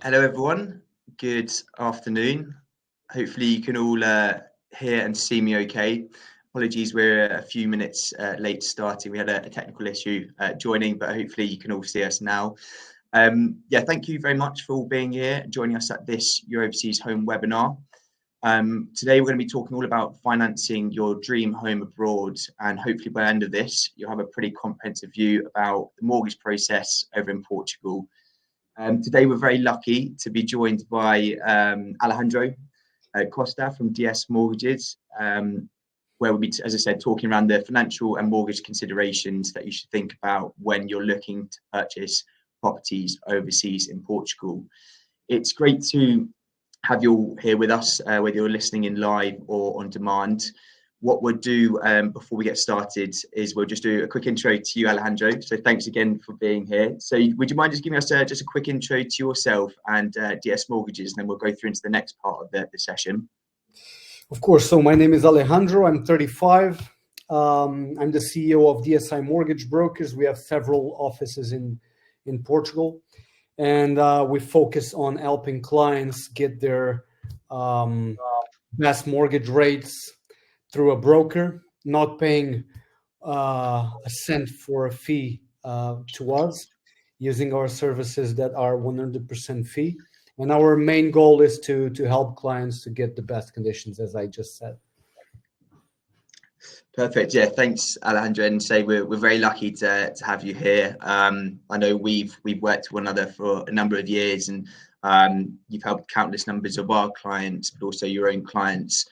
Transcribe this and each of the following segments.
Hello, everyone. Good afternoon. Hopefully, you can all hear and see me okay. Apologies, we're a few minutes late starting. We had a technical issue joining, but hopefully you can all see us now. Thank you very much for all being here, joining us at this Your Overseas Home webinar. Today, we're going to be talking all about financing your dream home abroad, and hopefully by the end of this, you'll have a pretty comprehensive view about the mortgage process over in Portugal. Today, we're very lucky to be joined by Alejandro Costa from DS Mortgages, where we'll be, as I said, talking around the financial and mortgage considerations that you should think about when you're looking to purchase properties overseas in Portugal. It's great to have you all here with us, whether you're listening in live or on demand. What we'll do before we get started is we'll just do a quick intro to you, Alejandro. So thanks again for being here. So would you mind just giving us just a quick intro to yourself and DS Mortgages, and then we'll go through into the next part of the session. Of course. So my name is Alejandro. I'm 35. I'm the CEO of DSI Mortgage Brokers. We have several offices in Portugal, and we focus on helping clients get their best mortgage rates through a broker, not paying a cent for a fee to us, using our services that are 100% fee. And our main goal is to help clients to get the best conditions, as I just said. Perfect. Yeah, thanks, Alejandro. And say we're very lucky to have you here. I know we've worked with one another for a number of years, and you've helped countless numbers of our clients, but also your own clients,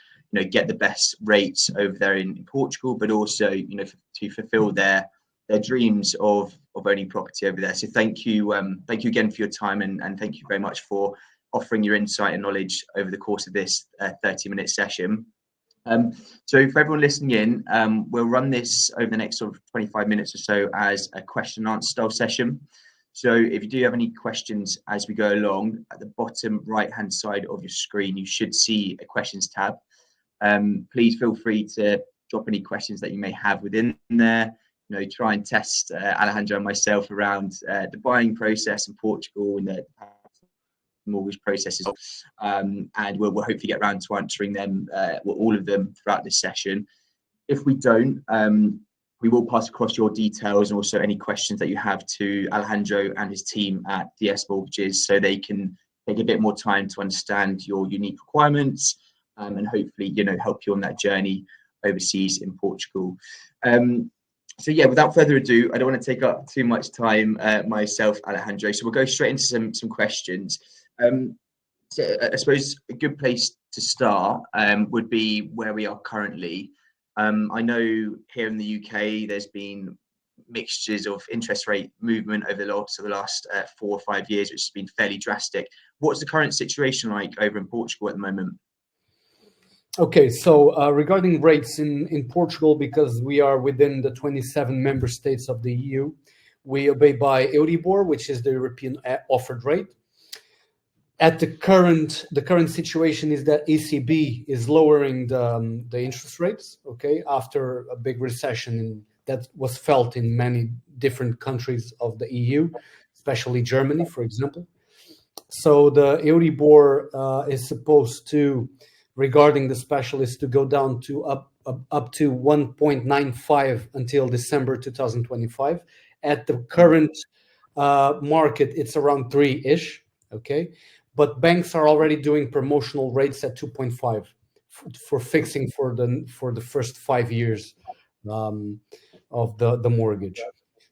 get the best rates over there in Portugal, but also, to fulfill their dreams of owning property over there. So thank you again for your time, and thank you very much for offering your insight and knowledge over the course of this 30-minute session. So for everyone listening in, we'll run this over the next sort of 25 minutes or so as a question and answer style session. So if you do have any questions as we go along, at the bottom right-hand side of your screen, you should see a questions tab. Please feel free to drop any questions that you may have within there. Try and test Alejandro and myself around the buying process in Portugal and the mortgage processes, and we'll hopefully get around to answering them, all of them, throughout this session. If we don't, we will pass across your details and also any questions that you have to Alejandro and his team at DS Mortgages, so they can take a bit more time to understand your unique requirements, and hopefully, help you on that journey overseas in Portugal. So yeah, without further ado, I don't want to take up too much time myself, Alejandro. So we'll go straight into some questions. So I suppose a good place to start would be where we are currently. I know here in the UK, there's been mixtures of interest rate movement over the last 4 or 5 years, which has been fairly drastic. What's the current situation like over in Portugal at the moment? Okay, so regarding rates in Portugal, because we are within the 27 member states of the EU, we obey by Euribor, which is the European offered rate. At the current situation is that ECB is lowering the interest rates, okay, after a big recession that was felt in many different countries of the EU, especially Germany, for example. So the Euribor is supposed to, regarding the specialists, to go down to up to 1.95 until December 2025. At the current market, it's around 3-ish, okay? But banks are already doing promotional rates at 2.5 for fixing for the first 5 years of the mortgage.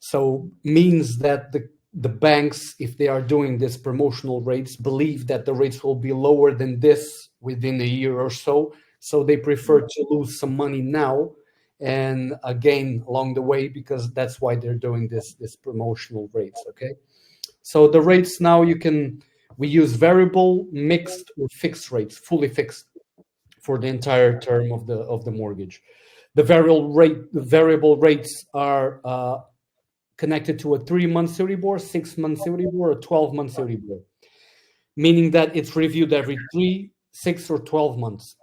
So means that the banks, if they are doing this promotional rates, believe that the rates will be lower than this within a year or so. So they prefer to lose some money now and gain along the way, because that's why they're doing this promotional rates, okay? So the rates now we use variable, mixed, or fixed rates, fully fixed for the entire term of the mortgage. The variable rates are connected to a 3-month Euribor, 6 months Euribor, or 12 months Euribor, meaning that it's reviewed every 3, 6, or 12 months.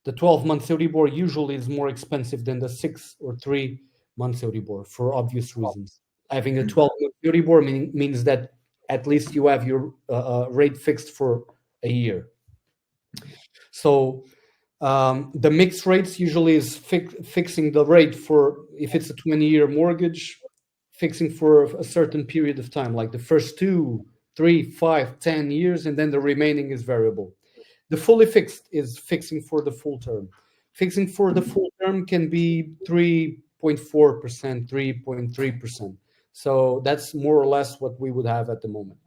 The 12 month Euribor usually is more expensive than the 6 or 3 months Euribor for obvious reasons. Having a 12 month Euribor means that at least you have your rate fixed for a year. So the mixed rates usually is fixing the rate for, if it's a 20-year mortgage, fixing for a certain period of time, like the first 2, 3, 5, 10 years, and then the remaining is variable. The fully fixed is fixing for the full term. Fixing for the full term can be 3.4%, 3.3%. So that's more or less what we would have at the moment.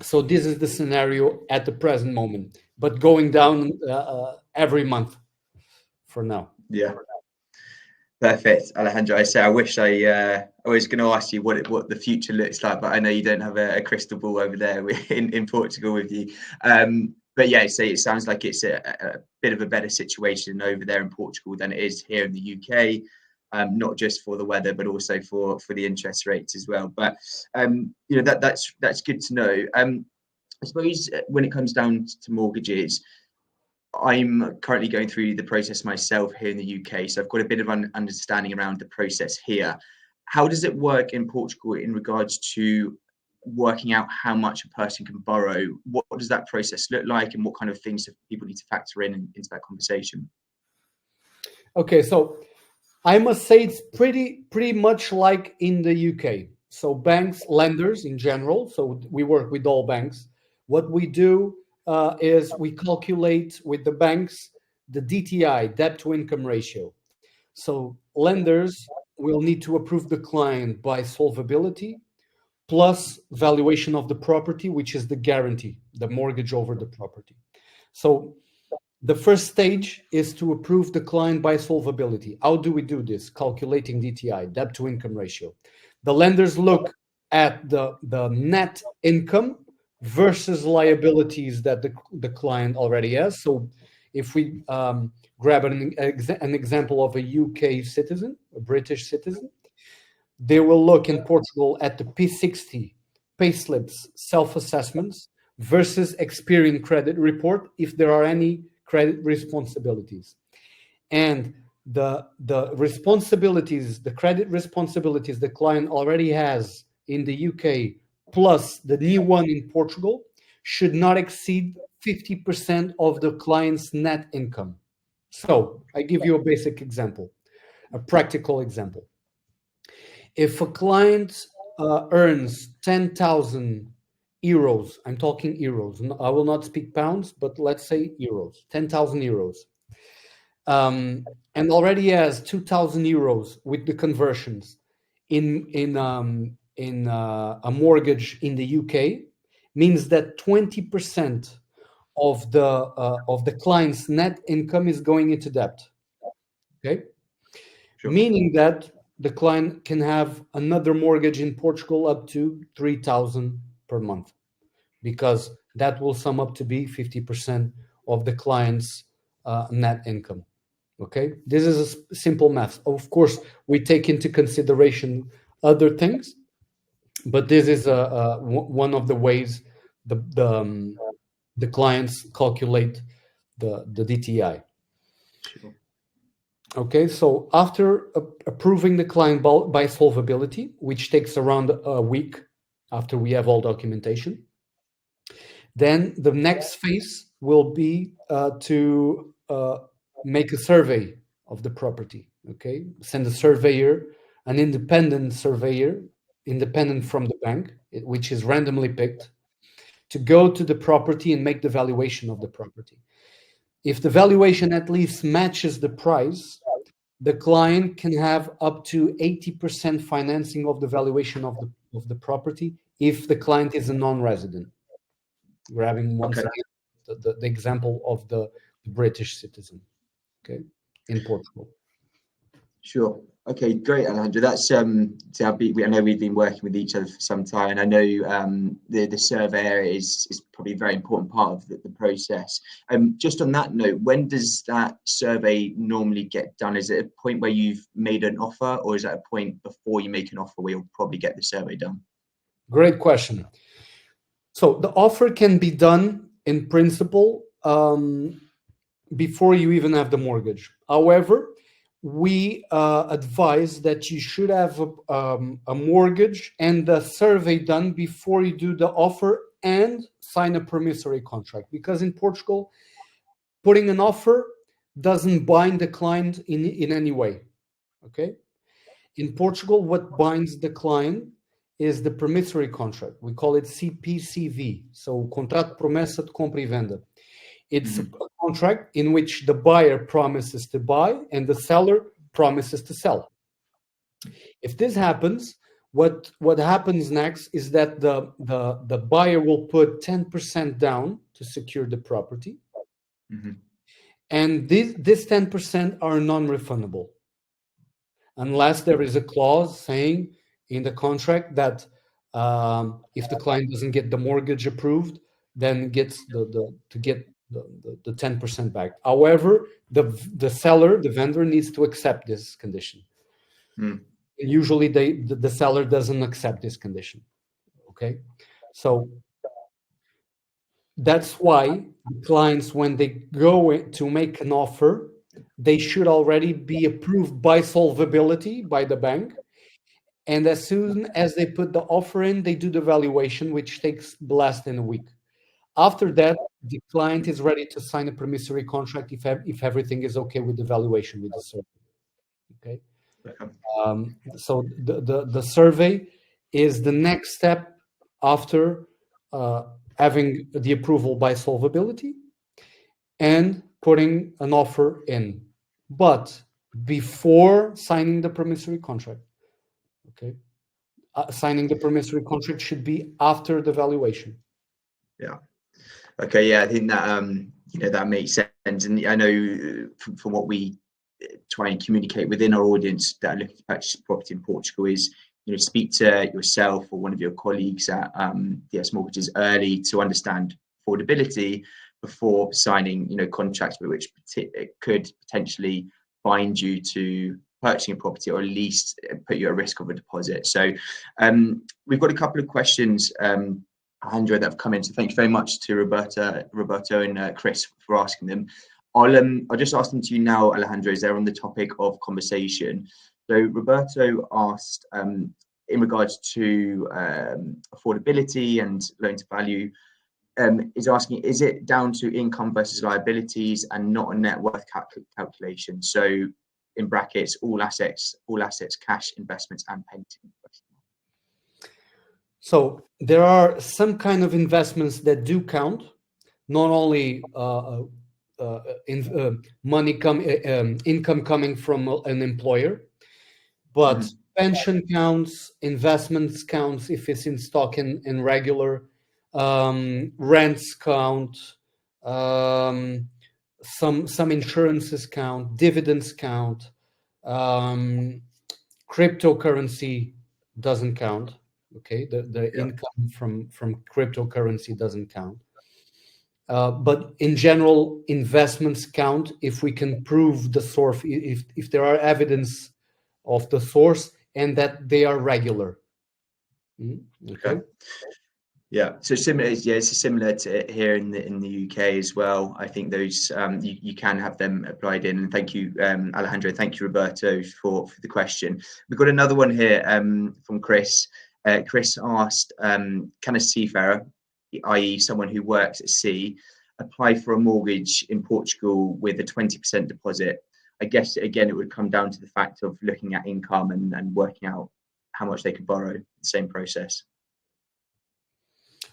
So this is the scenario at the present moment, but going down every month for now. Yeah. Perfect, Alejandro. I wish I was going to ask you what the future looks like, but I know you don't have a crystal ball over there in Portugal with you. But yeah, so it sounds like it's a bit of a better situation over there in Portugal than it is here in the UK. Not just for the weather, but also for the interest rates as well. But that's good to know. I suppose when it comes down to mortgages, I'm currently going through the process myself here in the UK, so I've got a bit of an understanding around the process here. How does it work in Portugal in regards to working out how much a person can borrow? What does that process look like, and what kind of things do people need to factor into that conversation? Okay, so I must say it's pretty much like in the UK. So banks, lenders in general, so we work with all banks. What we do is we calculate with the banks the DTI, debt to income ratio. So lenders will need to approve the client by solvability plus valuation of the property, which is the guarantee, the mortgage over the property. So the first stage is to approve the client by solvability. How do we do this? Calculating DTI, debt to income ratio. The lenders look at the net income versus liabilities that the client already has. So if we grab an example of a UK citizen, a British citizen, they will look in Portugal at the P60 payslips, self-assessments versus Experian credit report if there are any credit responsibilities. And the responsibilities, the credit responsibilities the client already has in the UK plus the new one in Portugal should not exceed 50% of the client's net income. So I give you a basic example, a practical example. If a client earns 10,000 euros, I'm talking euros, I will not speak pounds, but let's say euros, 10,000 euros, and already has 2,000 euros with the conversions in a mortgage in the UK, means that 20% of the client's net income is going into debt. Okay, sure. Meaning that the client can have another mortgage in Portugal up to 3,000 per month, because that will sum up to be 50% of the client's net income. Okay, this is a simple math. Of course, we take into consideration other things, but this is one of the ways the clients calculate the DTI. Sure. Okay, so after approving the client by solvability, which takes around a week after we have all documentation, then the next phase will be to make a survey of the property. Okay, send a surveyor, an independent surveyor, independent from the bank, which is randomly picked, to go to the property and make the valuation of the property. If the valuation at least matches the price, the client can have up to 80% financing of the valuation of the property if the client is a non-resident. Grabbing once again the example of the British citizen, okay, in Portugal. Sure. Okay, great, Alejandro. That's I know we've been working with each other for some time, and I know the surveyor is probably a very important part of the process. Just on that note, when does that survey normally get done? Is it a point where you've made an offer, or is that a point before you make an offer where you'll probably get the survey done? Great question. So the offer can be done in principle before you even have the mortgage. However, we advise that you should have a mortgage and a survey done before you do the offer and sign a promissory contract. Because in Portugal, putting an offer doesn't bind the client in any way. Okay? In Portugal, what binds the client is the promissory contract. We call it CPCV, so Contrato de Promessa de Compra e Venda. It's a contract in which the buyer promises to buy and the seller promises to sell. If this happens, what happens next is that the buyer will put 10% down to secure the property, and this 10% are non-refundable unless there is a clause saying in the contract that if the client doesn't get the mortgage approved, then gets the 10% back. However, the seller, the vendor, needs to accept this condition. Usually, the seller doesn't accept this condition. Okay, so that's why clients, when they go to make an offer, they should already be approved by solvability by the bank. And as soon as they put the offer in, they do the valuation, which takes less than a week. After that, the client is ready to sign a promissory contract if everything is okay with the valuation with the survey. Okay. So the survey is the next step after having the approval by solvability and putting an offer in, but before signing the promissory contract. Okay. Signing the promissory contract should be after the valuation. Yeah. Okay. Yeah, I think that that makes sense, and I know from what we try and communicate within our audience that are looking to purchase property in Portugal is, speak to yourself or one of your colleagues at DS Mortgages early to understand affordability before signing, contracts which could potentially bind you to purchasing a property or at least put you at risk of a deposit. So we've got a couple of questions, Alejandro, that have come in. So thank you very much to Roberto and Chris for asking them. I'll just ask them to you now, Alejandro, as they're on the topic of conversation. So Roberto asked, in regards to affordability and loan to value, is asking, is it down to income versus liabilities and not a net worth calculation? So in brackets, all assets, cash, investments, and painting. So there are some kind of investments that do count, not only income coming from an employer, but pension counts, investments counts if it's in stock and regular, rents count, some insurances count, dividends count, cryptocurrency doesn't count. Okay, the income from cryptocurrency doesn't count. But in general, investments count if we can prove the source, if there are evidence of the source and that they are regular. Okay. Yeah, so similar. Yeah, it's similar to here in the UK as well. I think those you can have them applied in. And thank you, Alejandro. Thank you, Roberto, for the question. We've got another one here from Chris. Chris asked, can a seafarer, i.e. someone who works at sea, apply for a mortgage in Portugal with a 20% deposit? I guess, again, it would come down to the fact of looking at income and working out how much they could borrow, the same process.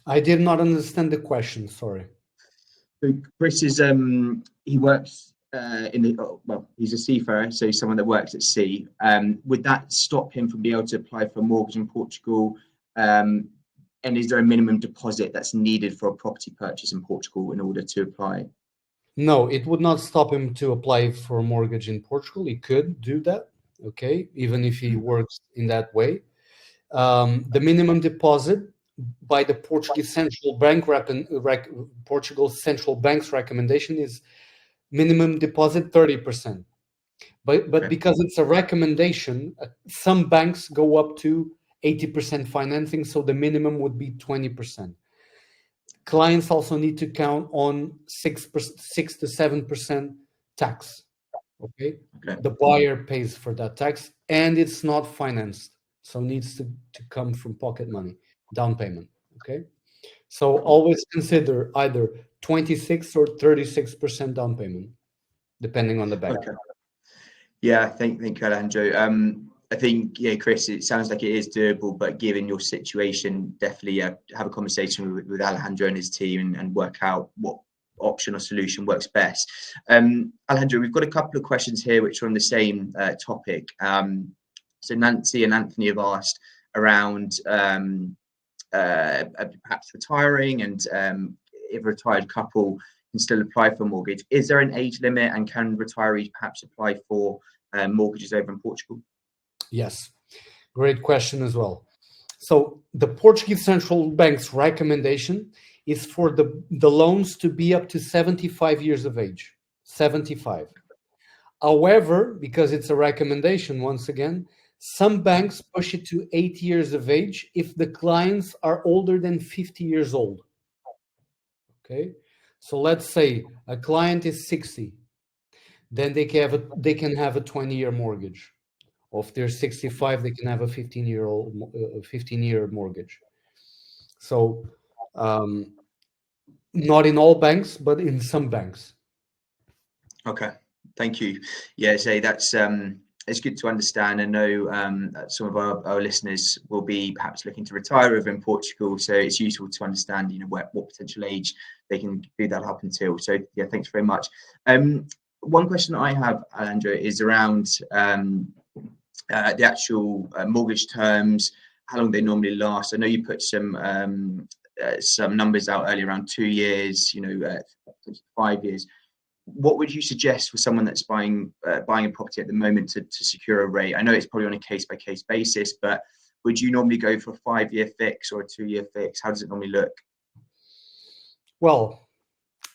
I did not understand the question, sorry. So Chris is, he works he's a seafarer, so someone that works at sea. Would that stop him from being able to apply for a mortgage in Portugal? And is there a minimum deposit that's needed for a property purchase in Portugal in order to apply? No, it would not stop him to apply for a mortgage in Portugal. He could do that, okay, even if he works in that way. The minimum deposit by the Portuguese Central Bank, Portugal's Central Bank's recommendation is minimum deposit 30%. But because it's a recommendation, some banks go up to 80% financing, so the minimum would be 20%. Clients also need to count on 6 to 7% tax. Okay, Okay. the buyer pays for that tax, and it's not financed, so needs to come from pocket money, down payment. Okay, so Cool. always consider either 26 or 36% down payment, depending on the bank. Okay. Yeah, thank you, Alejandro. I think, yeah, Chris, it sounds like it is doable, but given your situation, definitely have a conversation with Alejandro and his team and work out what option or solution works best. Alejandro, we've got a couple of questions here which are on the same topic. So Nancy and Anthony have asked around perhaps retiring and if a retired couple can still apply for a mortgage. Is there an age limit, and can retirees perhaps apply for mortgages over in Portugal? Yes, great question as well. So the Portuguese Central Bank's recommendation is for the loans to be up to 75 years of age, 75. However, because it's a recommendation, once again, some banks push it to 8 years of age if the clients are older than 50 years old. Okay, so let's say a client is 60, then they can have a 20-year mortgage. Or if they're 65, they can have a 15-year mortgage. So not in all banks, but in some banks. Okay, thank you. Yeah, so that's it's good to understand. I know some of our listeners will be perhaps looking to retire over in Portugal, so it's useful to understand, what potential age they can do that up until. So yeah, thanks very much. One question I have, Alejandro, is around the actual mortgage terms, how long they normally last. I know you put some numbers out earlier around 2 years, 5 years. What would you suggest for someone that's buying a property at the moment to secure a rate? I know it's probably on a case-by-case basis, but would you normally go for a 5-year fix or a 2-year fix? How does it normally look? Well,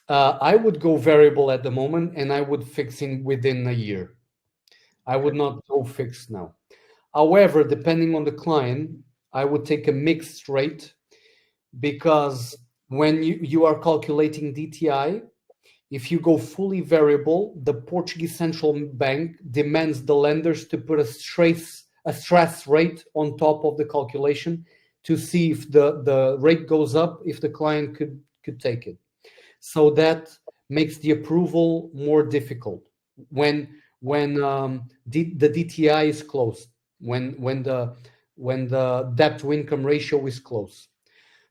I would go variable at the moment, and I would fix in within a year. I would not go fixed now. However, depending on the client, I would take a mixed rate, because when you are calculating DTI, if you go fully variable, the Portuguese Central Bank demands the lenders to put a stress rate on top of the calculation to see if the rate goes up, if the client could take it. So that makes the approval more difficult when the DTI is close, when the debt to income ratio is close.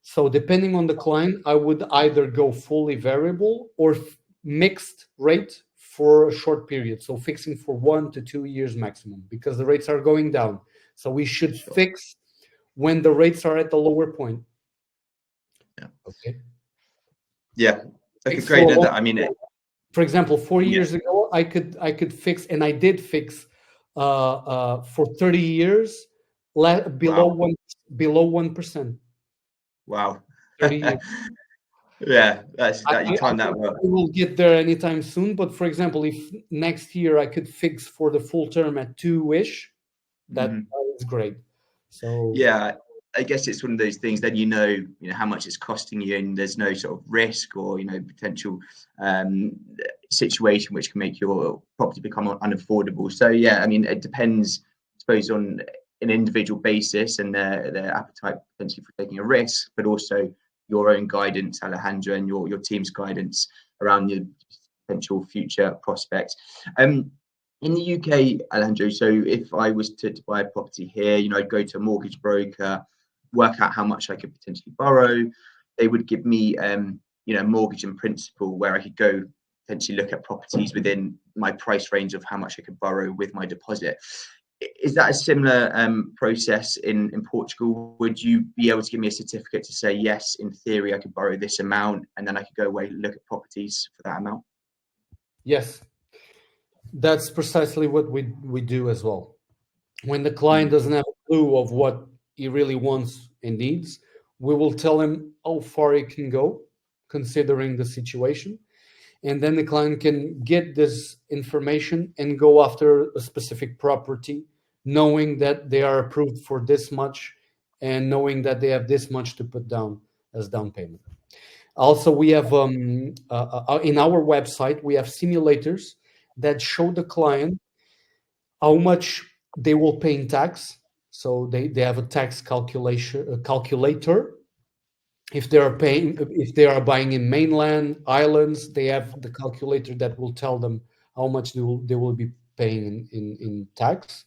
So depending on the client, I would either go fully variable or mixed rate for a short period. So fixing for 1 to 2 years maximum, because the rates are going down. So we should fix when the rates are at the lower point. Yeah. Okay. Yeah. Okay, great. For example, 4 years ago, I could fix, and I did fix for 30 years below 1%. Wow. 30 years. Yeah, you timed that well. We will get there anytime soon. But for example, if next year I could fix for the full term at 2-ish, that is great. So yeah, I guess it's one of those things. Then you know how much it's costing you, and there's no sort of risk or potential situation which can make your property become unaffordable. So yeah, I mean, it depends, I suppose, on an individual basis and their appetite potentially for taking a risk, but also your own guidance, Alejandro, and your team's guidance around your potential future prospects. In the UK, Alejandro, so if I was to buy a property here, I'd go to a mortgage broker, work out how much I could potentially borrow. They would give me, mortgage in principle, where I could go potentially look at properties within my price range of how much I could borrow with my deposit. Is that a similar process in Portugal? Would you be able to give me a certificate to say, yes, in theory, I could borrow this amount, and then I could go away and look at properties for that amount? Yes, that's precisely what we do as well. When the client doesn't have a clue of what he really wants and needs, we will tell him how far he can go, considering the situation. And then the client can get this information and go after a specific property, knowing that they are approved for this much and knowing that they have this much to put down as down payment. Also, we have in our website, we have simulators that show the client how much they will pay in tax. So they have a tax calculator. If they are paying, if they are buying in mainland islands, they have the calculator that will tell them how much they will be paying in tax,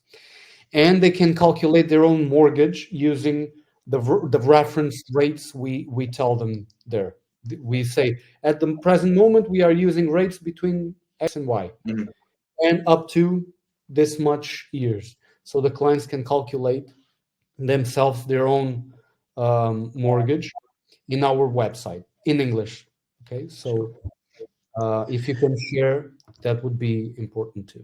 and they can calculate their own mortgage using the reference rates we tell them there. We say at the present moment we are using rates between X and Y, and up to this much years. So the clients can calculate themselves their own mortgage in our website in English. Okay, so if you can share, that would be important too.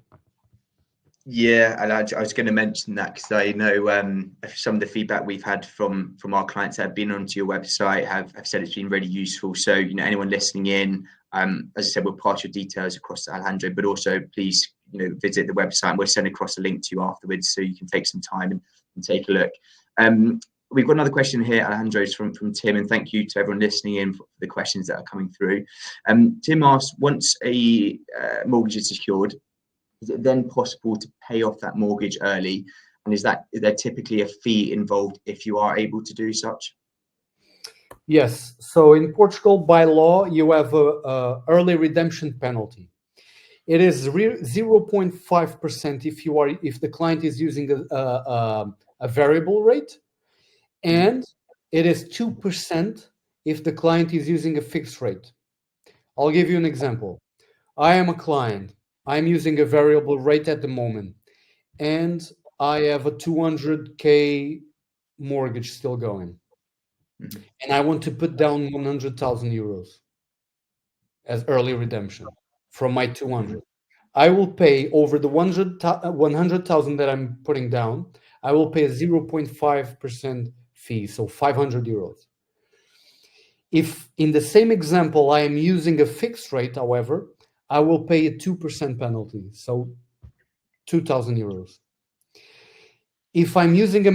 Yeah, and I was going to mention that because I know some of the feedback we've had from our clients that have been onto your website have said it's been really useful. So, anyone listening in, as I said, we'll pass your details across to Alejandro, but also please, visit the website, and we'll send across a link to you afterwards so you can take some time and take a look. We've got another question here, Alejandro, from Tim, and thank you to everyone listening in for the questions that are coming through. Tim asks, once a mortgage is secured, is it then possible to pay off that mortgage early? And is there typically a fee involved if you are able to do such? Yes. So in Portugal, by law, you have a early redemption penalty. It is 0.5% if the client is using a variable rate, and it is 2% if the client is using a fixed rate. I'll give you an example. I am a client. I'm using a variable rate at the moment, and I have a 200K mortgage still going, and I want to put down 100,000 euros as early redemption from my 200. I will pay over the 100,000 that I'm putting down. I will pay a 0.5% fee, so 500 euros. If in the same example I am using a fixed rate, however, I will pay a 2% penalty, so 2,000 euros. If I'm using a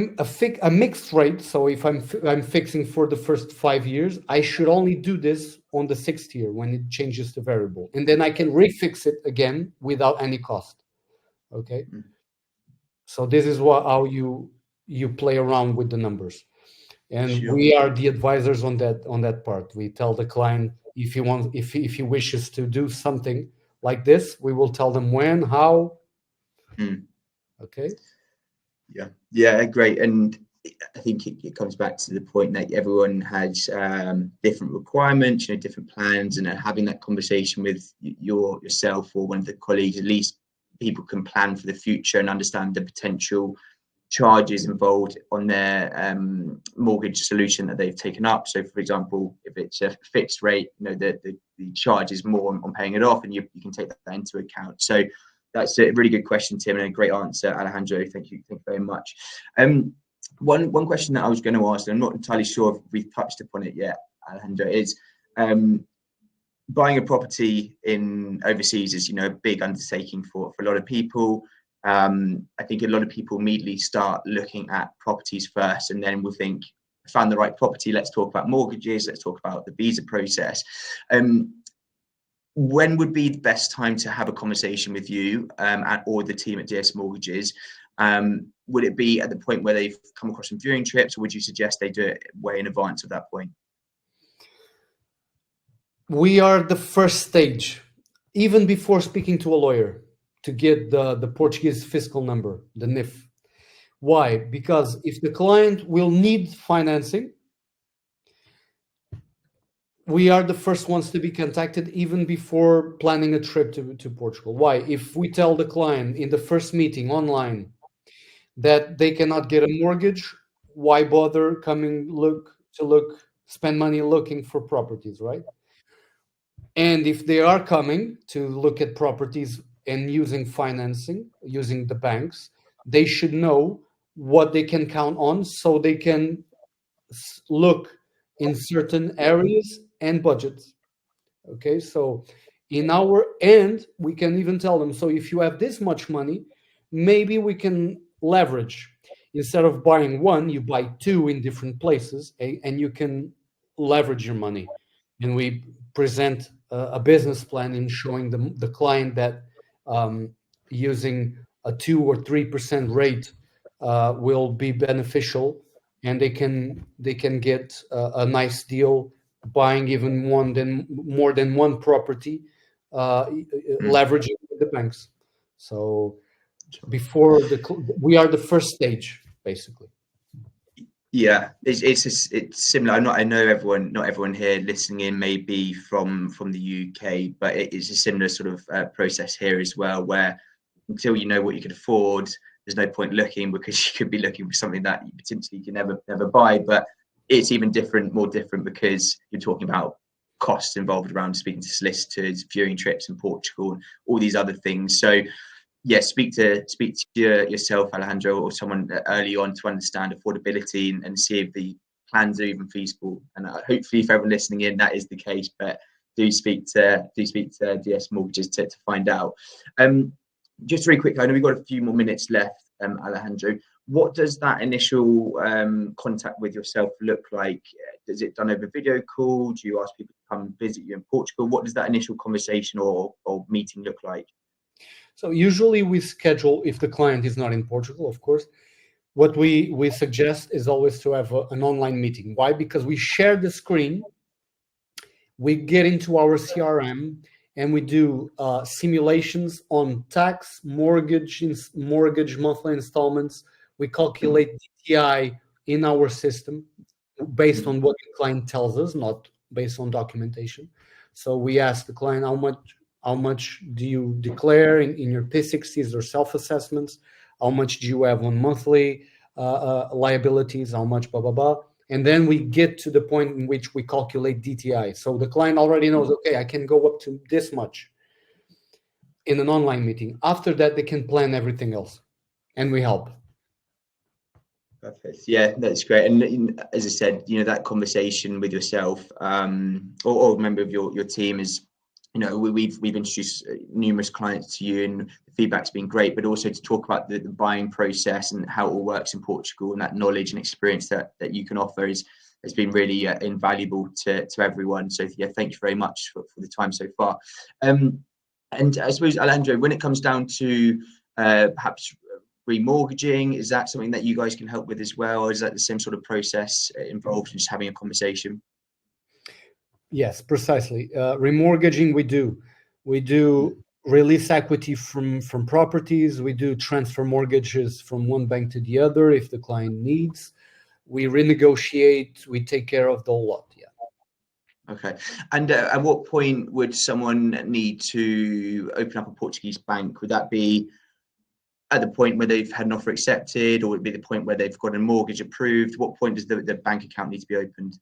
mixed rate, so if I'm fixing for the first 5 years, I should only do this on the 6th year when it changes to variable, and then I can refix it again without any cost. Okay, so this is how you play around with the numbers, and Sure. we are the advisors on that part. We tell the client if he wishes to do something like this, we will tell them when, how. Okay. Yeah, great. And I think it comes back to the point that everyone has different requirements, different plans, and having that conversation with yourself or one of the colleagues, at least people can plan for the future and understand the potential charges involved on their mortgage solution that they've taken up. So, for example, if it's a fixed rate, the charge is more on paying it off, and you can take that into account. So that's a really good question, Tim, and a great answer, Alejandro. Thank you very much. One question that I was going to ask, and I'm not entirely sure if we've touched upon it yet, Alejandro, is buying a property in overseas is a big undertaking for a lot of people. I think a lot of people immediately start looking at properties first, and then we'll think, found the right property, let's talk about mortgages, let's talk about the visa process. When would be the best time to have a conversation with you or the team at DS Mortgages? Would it be at the point where they've come across some viewing trips, or would you suggest they do it way in advance of that point? We are the first stage, even before speaking to a lawyer, to get the Portuguese fiscal number, the NIF. Why? Because if the client will need financing, we are the first ones to be contacted even before planning a trip to Portugal. Why? If we tell the client in the first meeting online that they cannot get a mortgage, why bother coming spend money looking for properties, right? And if they are coming to look at properties and using financing, using the banks, they should know what they can count on so they can look in certain areas and budgets. Okay, so in our end, we can even tell them, so if you have this much money, maybe we can leverage. Instead of buying one, you buy two in different places, and you can leverage your money. And we present a business plan in showing the client that using a 2 or 3% rate will be beneficial, and they can get a nice deal buying even more than one property, leveraging the banks. So before we are the first stage, basically. Yeah, it's similar. I know not everyone here listening in may be from the UK, but it is a similar sort of process here as well, where until you know what you can afford, there's no point looking, because you could be looking for something that you potentially can never buy. But it's even more different, because you're talking about costs involved around speaking to solicitors, viewing trips in Portugal, and all these other things. So yeah, speak to yourself, Alejandro, or someone early on to understand affordability, and see if the plans are even feasible. And hopefully, for everyone listening in, that is the case. But do speak to DS Mortgages to find out. Just very quickly, I know we've got a few more minutes left, Alejandro. What does that initial contact with yourself look like? Is it done over video call? Do you ask people to come visit you in Portugal? What does that initial conversation or meeting look like? So usually we schedule, if the client is not in Portugal, of course, what we suggest is always to have an online meeting. Why? Because we share the screen, we get into our CRM, and we do simulations on tax, mortgage monthly installments. We calculate DTI in our system based on what the client tells us, not based on documentation. So we ask the client, how much do you declare in your P60s or self-assessments? How much do you have on monthly liabilities? How much, blah, blah, blah. And then we get to the point in which we calculate DTI. So the client already knows, okay, I can go up to this much in an online meeting. After that, they can plan everything else, and we help. Perfect. Yeah, that's great. And as I said, that conversation with yourself, or a member of your team is, we've introduced numerous clients to you, and the feedback's been great, but also to talk about the buying process and how it all works in Portugal, and that knowledge and experience that you can offer has been really invaluable to everyone. So yeah, thank you very much for the time so far. And I suppose, Alejandro, when it comes down to perhaps remortgaging, is that something that you guys can help with as well, or is that the same sort of process involved in just having a conversation? Yes, precisely. Remortgaging, we do release equity from properties. We do transfer mortgages from one bank to the other if the client needs. We renegotiate. We take care of the whole lot. Yeah. Okay. And at what point would someone need to open up a Portuguese bank? Would that be at the point where they've had an offer accepted, or would it be the point where they've got a mortgage approved? What point does the bank account need to be opened?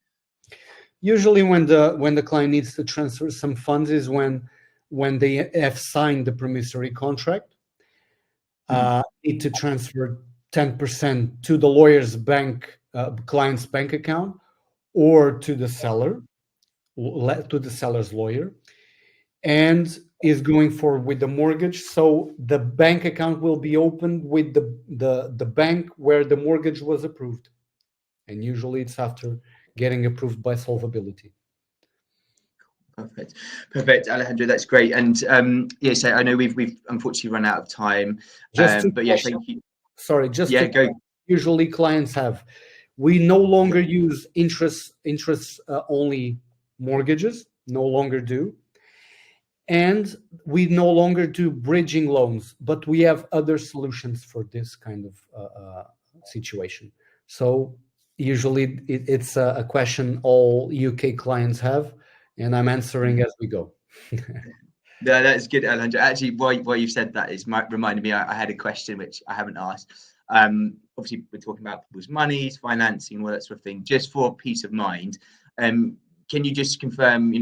Usually when the client needs to transfer some funds is when they have signed the promissory contract, need to transfer 10% to the lawyer's bank, client's bank account, or to the seller, to the seller's lawyer, and is going forward with the mortgage. So the bank account will be opened with the bank where the mortgage was approved, and usually it's after getting approved by solvability. Perfect, Alejandro. That's great. And yes, I know we've unfortunately run out of time. But yeah, thank you. Sorry, go. Usually clients have. We no longer use interest only mortgages. No longer do. And we no longer do bridging loans, but we have other solutions for this kind of situation. So usually it's a question all UK clients have, and I'm answering as we go. No, that's good, Alejandro. Actually, why you've said that reminded me. I had a question which I haven't asked. Obviously, we're talking about people's monies, financing, all that sort of thing. Just for peace of mind, can you just confirm?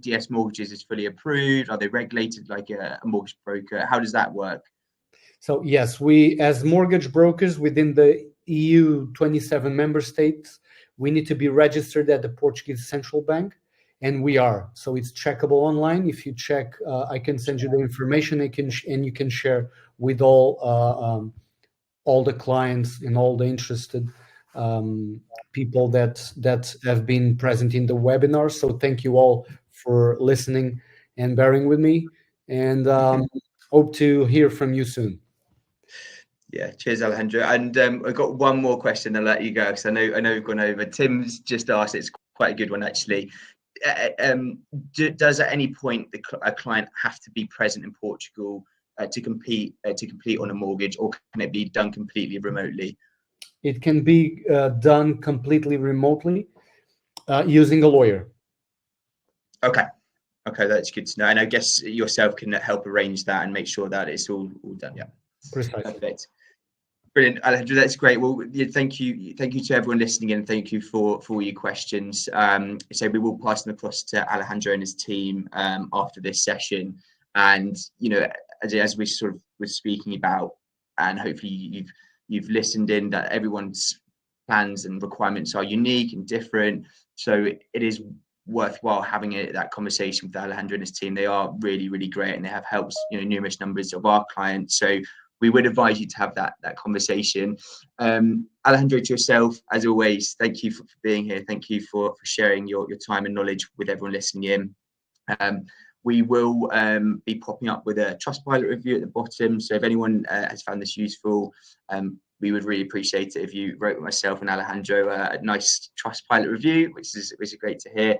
DS Mortgages is fully approved? Are they regulated like a mortgage broker? How does that work? So yes, we as mortgage brokers within the EU 27 member states, we need to be registered at the Portuguese Central Bank, and we are. So it's checkable online. If you check, I can send you the information. And you can share with all the clients and all the interested people that have been present in the webinar. So thank you all for listening and bearing with me. And Hope to hear from you soon. Yeah, cheers, Alejandro. And I've got one more question. I'll let you go because I know we've gone over. Tim's just asked. It's quite a good one, actually. Does at any point a client have to be present in Portugal to complete on a mortgage, or can it be done completely remotely? It can be done completely remotely using a lawyer. Okay. Okay, that's good to know. And I guess yourself can help arrange that and make sure that it's all done. Yeah. Precisely. Perfect. Brilliant, Alejandro. That's great. Well, yeah, thank you to everyone listening in. Thank you for all your questions. So we will pass them across to Alejandro and his team after this session. And as we sort of were speaking about, and hopefully you've listened in, that everyone's plans and requirements are unique and different. So it is worthwhile having that conversation with Alejandro and his team. They are really, really great, and they have helped numerous numbers of our clients. So we would advise you to have that conversation. Alejandro, to yourself, as always, thank you for being here. Thank you for sharing your time and knowledge with everyone listening in. We will be popping up with a Trustpilot review at the bottom. So if anyone has found this useful, we would really appreciate it if you wrote myself and Alejandro a nice Trustpilot review, which is great to hear.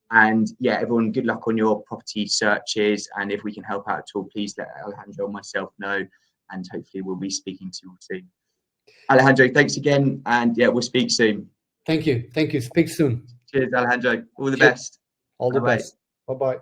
And yeah, everyone, good luck on your property searches. And if we can help out at all, please let Alejandro and myself know. And hopefully we'll be speaking to you all soon. Alejandro, thanks again. And yeah, we'll speak soon. Thank you. Speak soon. Cheers, Alejandro. All the Cheers. best. All the Bye-bye. best. Bye-bye.